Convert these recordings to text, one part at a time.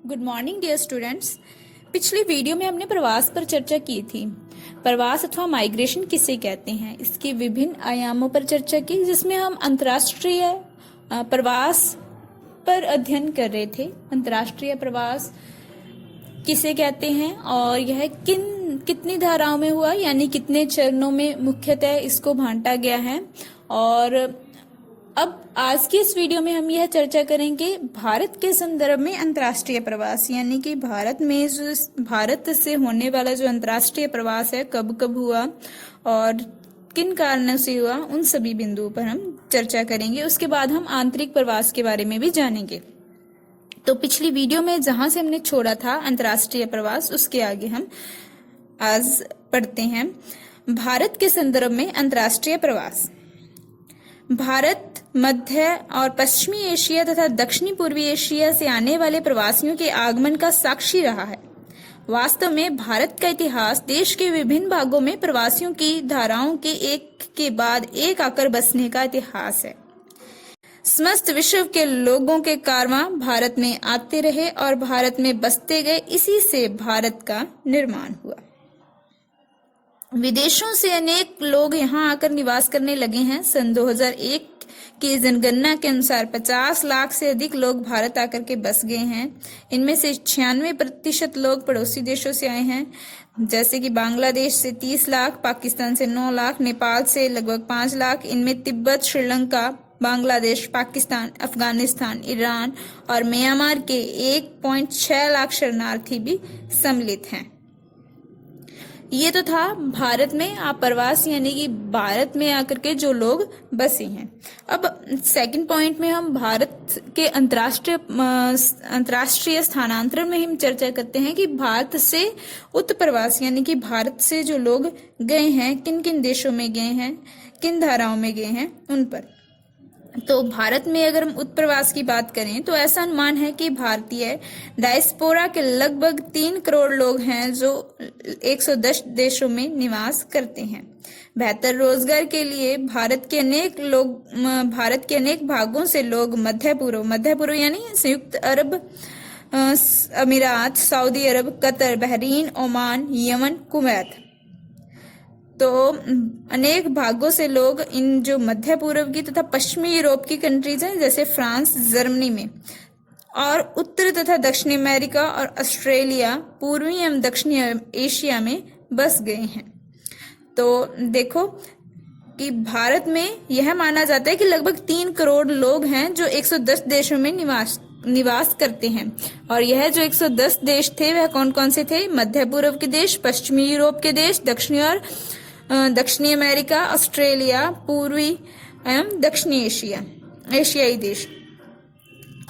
Good morning dear students. पिछली video में हमने प्रवास पर चर्चा की थी। प्रवास अथवा माइग्रेशन किसे कहते हैं, इसके विभिन्न आयामों पर चर्चा की, जिसमें हम अंतर्राष्ट्रीय प्रवास पर अध्ययन कर रहे थे। अंतर्राष्ट्रीय प्रवास किसे कहते हैं और यह कितनी धाराओं में हुआ, यानी कितने चरणों में मुख्यतः इसको बांटा गया है। और अब आज की इस वीडियो में हम यह चर्चा करेंगे भारत के संदर्भ में अंतर्राष्ट्रीय प्रवास, यानी कि भारत से होने वाला जो अंतर्राष्ट्रीय प्रवास है कब कब हुआ और किन कारणों से हुआ, उन सभी बिंदुओं पर हम चर्चा करेंगे। उसके बाद हम आंतरिक प्रवास के बारे में भी जानेंगे। तो पिछली वीडियो में जहां से हमने छोड़ा था अंतर्राष्ट्रीय प्रवास, उसके आगे हम आज पढ़ते हैं। भारत के संदर्भ में अंतर्राष्ट्रीय प्रवास। भारत मध्य और पश्चिमी एशिया तथा दक्षिणी पूर्वी एशिया से आने वाले प्रवासियों के आगमन का साक्षी रहा है। वास्तव में भारत का इतिहास देश के विभिन्न भागों में प्रवासियों की धाराओं के एक के बाद एक आकर बसने का इतिहास है। समस्त विश्व के लोगों के कारवां भारत में आते रहे और भारत में बसते गए, इसी से भारत का निर्माण हुआ। विदेशों से अनेक लोग यहाँ आकर निवास करने लगे हैं। सन 2001 की जनगणना के अनुसार 50 लाख से अधिक लोग भारत आकर के बस गए हैं। इनमें से 96% लोग पड़ोसी देशों से आए हैं, जैसे कि बांग्लादेश से 30 लाख, पाकिस्तान से 9 लाख, नेपाल से लगभग 5 लाख। इनमें तिब्बत, श्रीलंका, बांग्लादेश, पाकिस्तान, अफगानिस्तान, ईरान और म्यांमार के 1.6 लाख शरणार्थी भी सम्मिलित हैं। ये तो था भारत में प्रवास, यानी कि भारत में आकर के जो लोग बसे हैं। अब सेकंड पॉइंट में हम भारत के अंतर्राष्ट्रीय स्थानांतरण में हम चर्चा करते हैं कि भारत से उत्प्रवास, यानी कि भारत से जो लोग गए हैं, किन किन देशों में गए हैं, किन धाराओं में गए हैं, उन पर। तो भारत में अगर हम उत्प्रवास की बात करें तो ऐसा अनुमान है कि भारतीय डायस्पोरा के लगभग 3 करोड़ लोग हैं जो 110 देशों में निवास करते हैं। बेहतर रोजगार के लिए भारत के अनेक भागों से लोग मध्य पूर्व यानी संयुक्त अरब अमीरात, Saudi Arab, Qatar, Bahrain, Oman, Yemen, Kuwait, तो अनेक भागों से लोग इन जो मध्य पूर्व की तथा पश्चिमी यूरोप की कंट्रीज हैं, जैसे फ्रांस, जर्मनी में, और उत्तर तथा दक्षिण अमेरिका और ऑस्ट्रेलिया, पूर्वी एवं दक्षिणी एशिया में बस गए हैं। तो देखो कि भारत में यह माना जाता है कि लगभग 3 करोड़ लोग हैं जो 110 देशों में निवास करते हैं। और यह जो 110 देश थे वह कौन कौन से थे? मध्य पूर्व के देश, पश्चिमी यूरोप के देश, दक्षिणी अमेरिका, ऑस्ट्रेलिया, पूर्वी एवं दक्षिणी एशियाई देश।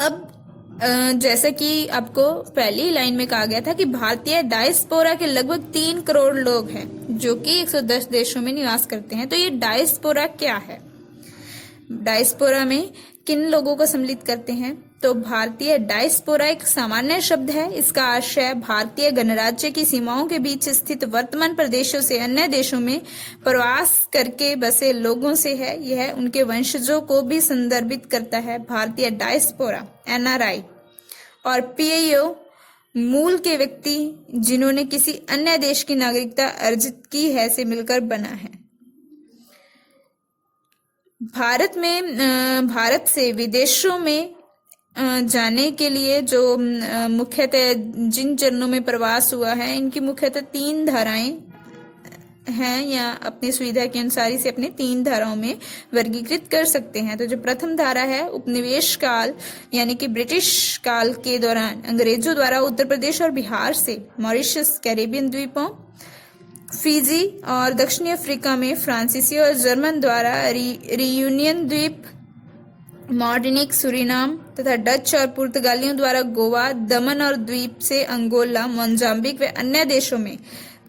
अब जैसा कि आपको पहली लाइन में कहा गया था कि भारतीय डायस्पोरा के लगभग 3 करोड़ लोग हैं जो कि 110 देशों में निवास करते हैं। तो ये डायस्पोरा क्या है? डायस्पोरा में किन लोगों को सम्मिलित करते हैं? तो भारतीय डायस्पोरा एक सामान्य शब्द है। इसका आशय भारतीय गणराज्य की सीमाओं के बीच स्थित वर्तमान प्रदेशों से अन्य देशों में प्रवास करके बसे लोगों से है। यह उनके वंशजों को भी संदर्भित करता है। भारतीय डायस्पोरा NRI और PIO मूल के व्यक्ति जिन्होंने किसी अन्य देश की नागरिकता अर्जित की है से मिलकर बना है। भारत से विदेशों में जाने के लिए जो मुख्यतः जिन चरणों में प्रवास हुआ है, इनकी मुख्यतः 3 धाराएं हैं, या अपनी सुविधा के अनुसार इसे अपने 3 धाराओं में वर्गीकृत कर सकते हैं। तो जो प्रथम धारा है, उपनिवेश काल यानी कि ब्रिटिश काल के दौरान अंग्रेजों द्वारा उत्तर प्रदेश और बिहार से मॉरिशस, कैरेबियन द्वीपों, फिजी और दक्षिणी अफ्रीका में फ्रांसीसी और जर्मन द्वारा रियूनियन द्वीप, मार्टिनिक, सुरीनाम तथा डच और पुर्तगालियों द्वारा गोवा, दमन और द्वीप से अंगोला, मोजाम्बिक व अन्य देशों में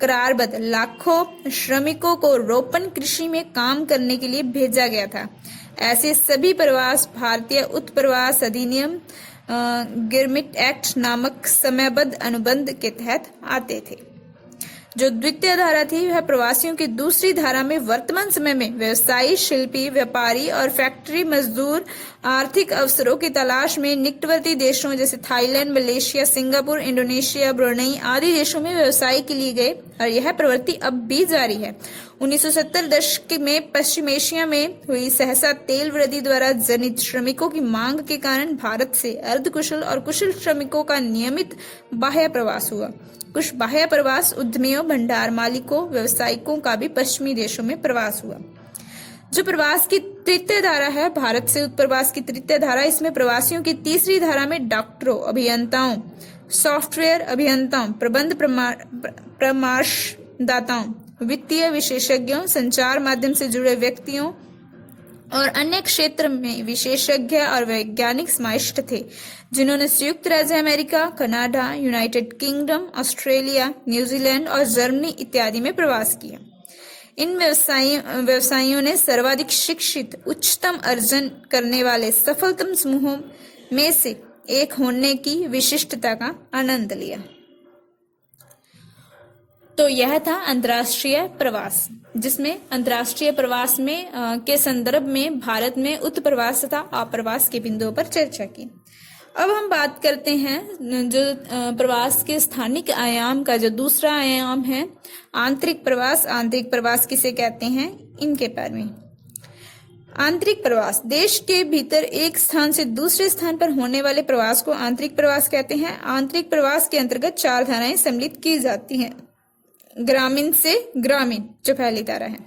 करारबद्ध लाखों श्रमिकों को रोपण कृषि में काम करने के लिए भेजा गया था। ऐसे सभी प्रवास भारतीय उत्प्रवास अधिनियम गिरमिट एक्ट नामक समयबद्ध अनुबंध के तहत आते थे। जो द्वितीय धारा थी वह प्रवासियों की दूसरी धारा में वर्तमान समय में व्यवसायी, शिल्पी, व्यापारी और फैक्ट्री मजदूर आर्थिक अवसरों की तलाश में निकटवर्ती देशों जैसे Thailand, Malaysia, Singapore, Indonesia, Brunei आदि देशों में व्यवसाय के लिए गए और यह प्रवृत्ति अब भी जारी है। 1970 दशक में पश्चिम एशिया में हुई सहसा तेल वृद्धि द्वारा जनित श्रमिकों की मांग के कारण भारत से अर्धकुशल और कुशल श्रमिकों का नियमित बाह्य प्रवास हुआ। कुछ बाह्य प्रवास उद्यमियों, भंडार मालिकों, व्यवसायिकों का भी पश्चिमी देशों में प्रवास हुआ। जो प्रवास की तृतीय धारा है, भारत से उत्प्रवास की तृतीय धारा, इसमें प्रवासियों की तीसरी धारा में डॉक्टरों, अभियंताओं, सॉफ्टवेयर अभियंताओं, प्रबंध परामर्शदाताओं, वित्तीय विशेषज्ञों, संचार माध्यम से जुड़े व्यक्तियों और अन्य क्षेत्र में विशेषज्ञ और वैज्ञानिक समाविष्ट थे, जिन्होंने संयुक्त राज्य America, Canada, United kingdom, Australia, New Zealand और जर्मनी इत्यादि में प्रवास किया। इन व्यवसायियों ने सर्वाधिक शिक्षित, उच्चतम अर्जन करने वाले सफलतम समूहों में से एक होने की विशिष्टता का आनंद लिया। तो यह था अंतर्राष्ट्रीय प्रवास, जिसमें अंतर्राष्ट्रीय प्रवास में के संदर्भ में भारत में उत्प्रवास तथा अप्रवास के बिंदुओं पर चर्चा की। अब हम बात करते हैं जो प्रवास के स्थानिक आयाम का जो दूसरा आयाम है, आंतरिक प्रवास। आंतरिक प्रवास किसे कहते हैं, इनके बारे में। आंतरिक प्रवास देश के भीतर एक स्थान से दूसरे स्थान पर होने वाले प्रवास को आंतरिक प्रवास कहते हैं। आंतरिक प्रवास के अंतर्गत 4 धाराएं सम्मिलित की जाती हैं। ग्रामीण से ग्रामीण जो पहली धारा है,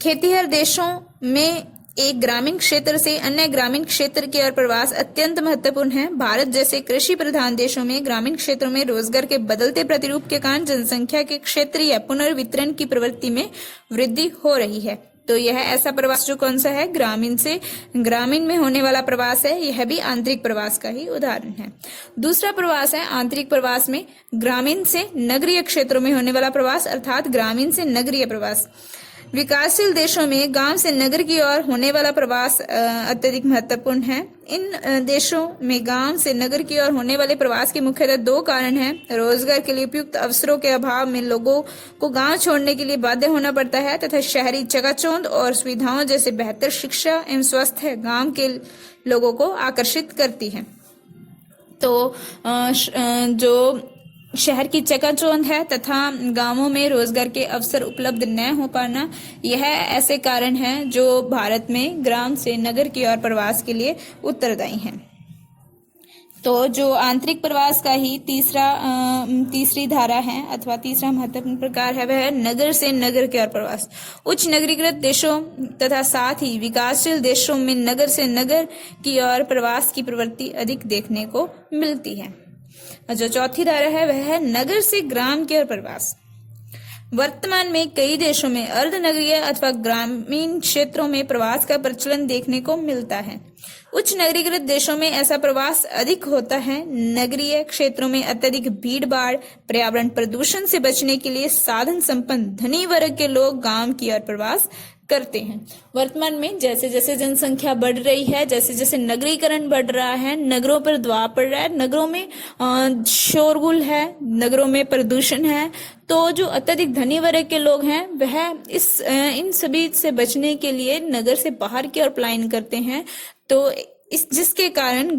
खेतीहर देशों में एक ग्रामीण क्षेत्र से अन्य ग्रामीण क्षेत्र की ओर प्रवास अत्यंत महत्वपूर्ण है। भारत जैसे कृषि प्रधान देशों में ग्रामीण क्षेत्रों में रोजगार के बदलते प्रतिरूप के कारण जनसंख्या के क्षेत्रीय पुनर्वितरण की प्रवृत्ति में वृद्धि हो रही है। तो यह ऐसा प्रवास जो कौन सा है, ग्रामीण से ग्रामीण में होने वाला प्रवास है। यह भी आंतरिक प्रवास का ही उदाहरण है। दूसरा प्रवास है आंतरिक प्रवास में ग्रामीण से नगरीय क्षेत्रों में होने वाला प्रवास, अर्थात ग्रामीण से नगरीय प्रवास। विकासशील देशों में गांव से नगर की ओर होने वाला प्रवास अत्यधिक महत्वपूर्ण है। इन देशों में गांव से नगर की ओर होने वाले प्रवास के मुख्यतः 2 कारण हैं। रोजगार के लिए उपयुक्त अवसरों के अभाव में लोगों को गांव छोड़ने के लिए बाध्य होना पड़ता है, तथा शहरी चकाचौंध और सुविधाओं जैसे बेहतर शिक्षा एवं स्वास्थ्य गांव के लोगों को आकर्षित करती है। तो जो शहर की चकाचौंध है तथा गांवों में रोजगार के अवसर उपलब्ध न हो पाना, यह ऐसे कारण हैं जो भारत में ग्राम से नगर की ओर प्रवास के लिए उत्तरदायी हैं। तो जो आंतरिक प्रवास का ही तीसरी धारा है अथवा तीसरा महत्वपूर्ण प्रकार है, वह है नगर से नगर की ओर प्रवास। उच्च नगरीकृत देशों तथा साथ ही विकासशील देशों में नगर से नगर की ओर प्रवास की प्रवृत्ति अधिक देखने को मिलती है। जो चौथी धारा है वह है नगर से ग्राम की ओर प्रवास। वर्तमान में कई देशों में अर्धनगरीय अथवा ग्रामीण क्षेत्रों में प्रवास का प्रचलन देखने को मिलता है। उच्च नगरीकृत देशों में ऐसा प्रवास अधिक होता है। नगरीय क्षेत्रों में अत्यधिक भीड़ भाड़, पर्यावरण प्रदूषण से बचने के लिए साधन संपन्न धनी वर्ग के लोग गांव की ओर प्रवास करते हैं। वर्तमान में जैसे जैसे जनसंख्या बढ़ रही है, जैसे जैसे नगरीकरण बढ़ रहा है, नगरों पर दबाव पड़ रहा है, नगरों में शोरगुल है, नगरों में प्रदूषण है, तो जो अत्यधिक धनी वर्ग के लोग हैं वह इन सभी से बचने के लिए नगर से बाहर की ओर पलायन करते हैं। तो जिसके कारण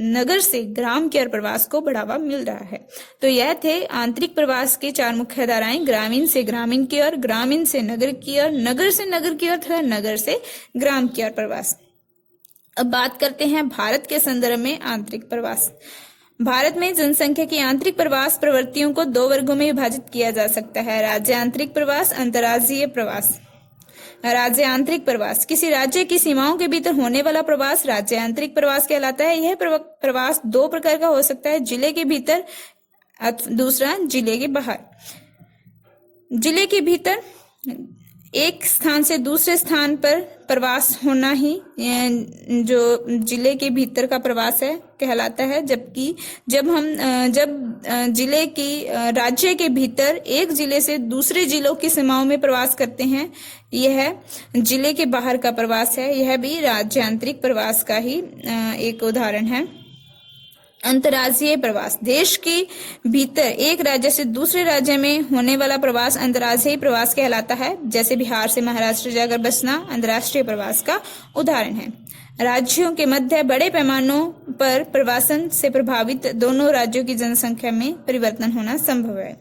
नगर से ग्राम की ओर प्रवास को बढ़ावा मिल रहा है। तो यह थे आंतरिक प्रवास के 4 मुख्य धाराएं, ग्रामीण से ग्रामीण की ओर, ग्रामीण से नगर की ओर, नगर से नगर की ओर तथा नगर से ग्राम की ओर प्रवास। अब बात करते हैं भारत के संदर्भ में आंतरिक प्रवास। भारत में जनसंख्या की आंतरिक प्रवास प्रवृत्तियों को 2 वर्गों में विभाजित किया जा सकता है, राज्य आंतरिक प्रवास, अंतर्राज्यीय प्रवास। राज्य आंतरिक प्रवास किसी राज्य की सीमाओं के भीतर होने वाला प्रवास राज्य आंतरिक प्रवास कहलाता है। यह प्रवास 2 प्रकार का हो सकता है, जिले के भीतर, दूसरा जिले के बाहर। जिले के भीतर एक स्थान से दूसरे स्थान पर प्रवास होना ही जो जिले के भीतर का प्रवास है कहलाता है, जबकि जब जिले की राज्य के भीतर एक जिले से दूसरे जिलों की सीमाओं में प्रवास करते हैं, यह जिले के बाहर का प्रवास है। यह भी राज्य आंतरिक प्रवास का ही एक उदाहरण है। अंतर्राज्यीय प्रवास, देश के भीतर एक राज्य से दूसरे राज्य में होने वाला प्रवास अंतर्राज्यीय प्रवास कहलाता है। जैसे बिहार से महाराष्ट्र जाकर बसना अंतर्राष्ट्रीय प्रवास का उदाहरण है। राज्यों के मध्य बड़े पैमानों पर प्रवासन से प्रभावित दोनों राज्यों की जनसंख्या में परिवर्तन होना संभव है।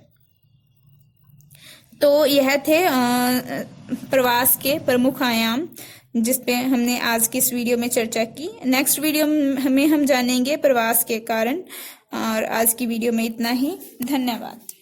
तो यह थे प्रवास के प्रमुख आयाम जिसपे हमने आज की इस वीडियो में चर्चा की। नेक्स्ट वीडियो में हम जानेंगे प्रवास के कारण। और आज की वीडियो में इतना ही। धन्यवाद।